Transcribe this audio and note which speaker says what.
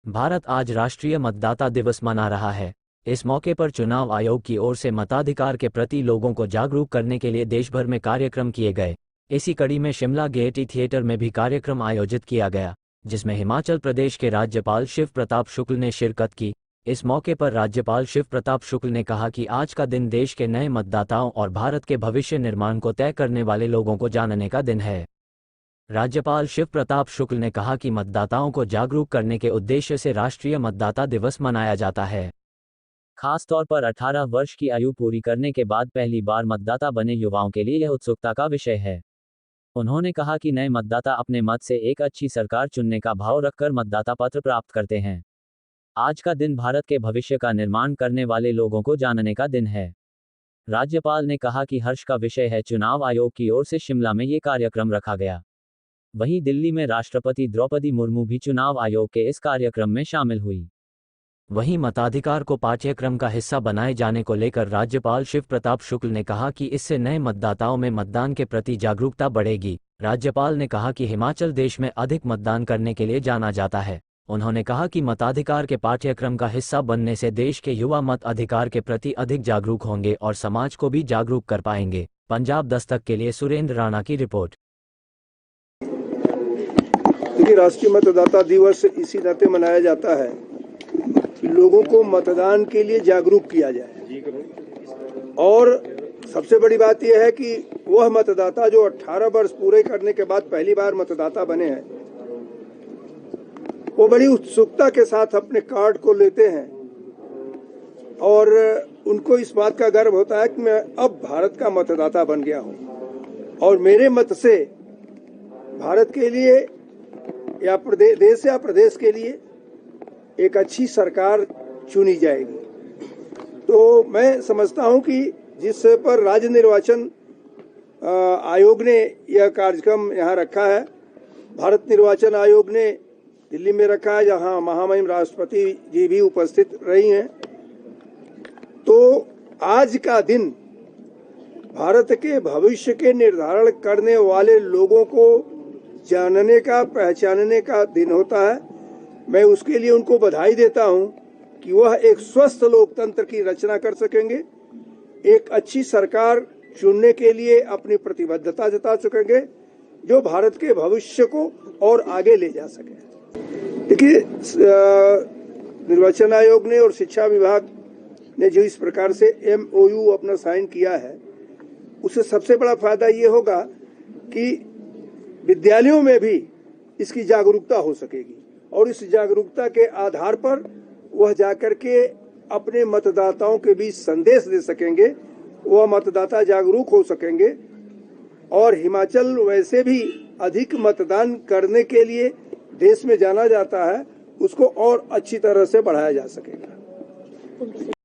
Speaker 1: भारत आज राष्ट्रीय मतदाता दिवस मना रहा है। इस मौके पर चुनाव आयोग की ओर से मताधिकार के प्रति लोगों को जागरूक करने के लिए देश भर में कार्यक्रम किए गए। इसी कड़ी में शिमला गेयटी थिएटर में भी कार्यक्रम आयोजित किया गया, जिसमें हिमाचल प्रदेश के राज्यपाल शिव प्रताप शुक्ल ने शिरकत की। इस मौके पर राज्यपाल शिव प्रताप शुक्ल ने कहा कि आज का दिन देश के नए मतदाताओं और भारत के भविष्य निर्माण को तय करने वाले लोगों को जानने का दिन है। राज्यपाल शिव प्रताप शुक्ल ने कहा कि मतदाताओं को जागरूक करने के उद्देश्य से राष्ट्रीय मतदाता दिवस मनाया जाता है। खास तौर पर 18 वर्ष की आयु पूरी करने के बाद पहली बार मतदाता बने युवाओं के लिए यह उत्सुकता का विषय है। उन्होंने कहा कि नए मतदाता अपने मत से एक अच्छी सरकार चुनने का भाव रखकर मतदाता पत्र प्राप्त करते हैं। आज का दिन भारत के भविष्य का निर्माण करने वाले लोगों को जानने का दिन है। राज्यपाल ने कहा कि हर्ष का विषय है चुनाव आयोग की ओर से शिमला में ये कार्यक्रम रखा गया। वहीं दिल्ली में राष्ट्रपति द्रौपदी मुर्मू भी चुनाव आयोग के इस कार्यक्रम में शामिल हुई। वहीं मताधिकार को पाठ्यक्रम का हिस्सा बनाए जाने को लेकर राज्यपाल शिव प्रताप शुक्ल ने कहा कि इससे नए मतदाताओं में मतदान के प्रति जागरूकता बढ़ेगी। राज्यपाल ने कहा कि हिमाचल देश में अधिक मतदान करने के लिए जाना जाता है। उन्होंने कहा कि मताधिकार के पाठ्यक्रम का हिस्सा बनने से देश के युवा मत अधिकार के प्रति अधिक जागरूक होंगे और समाज को भी जागरूक कर पाएंगे। पंजाब दस्तक के लिए सुरेंद्र राणा की रिपोर्ट।
Speaker 2: राष्ट्रीय मतदाता दिवस इसी नाते मनाया जाता है कि लोगों को मतदान के लिए जागरूक किया जाए। और सबसे बड़ी बात यह है कि वह मतदाता जो 18 वर्ष पूरे करने के बाद पहली बार मतदाता बने हैं, वो बड़ी उत्सुकता के साथ अपने कार्ड को लेते हैं और उनको इस बात का गर्व होता है कि मैं अब भारत का मतदाता बन गया हूं और मेरे मत से भारत के लिए या देश या प्रदेश के लिए एक अच्छी सरकार चुनी जाएगी। तो मैं समझता हूं कि जिस पर राज्य निर्वाचन आयोग ने यह कार्यक्रम यहाँ रखा है, भारत निर्वाचन आयोग ने दिल्ली में रखा है, जहां महामहिम राष्ट्रपति जी भी उपस्थित रही हैं। तो आज का दिन भारत के भविष्य के निर्धारण करने वाले लोगों को जानने का, पहचानने का दिन होता है। मैं उसके लिए उनको बधाई देता हूं कि वह एक स्वस्थ लोकतंत्र की रचना कर सकेंगे, एक अच्छी सरकार चुनने के लिए अपनी प्रतिबद्धता जता सकेंगे जो भारत के भविष्य को और आगे ले जा सके। देखिए, निर्वाचन आयोग ने और शिक्षा विभाग ने जो इस प्रकार से MOU अपना साइन किया है, उससे सबसे बड़ा फायदा ये होगा कि विद्यालयों में भी इसकी जागरूकता हो सकेगी और इस जागरूकता के आधार पर वह जाकर के अपने मतदाताओं के बीच संदेश दे सकेंगे, वह मतदाता जागरूक हो सकेंगे और हिमाचल वैसे भी अधिक मतदान करने के लिए देश में जाना जाता है, उसको और अच्छी तरह से बढ़ाया जा सकेगा।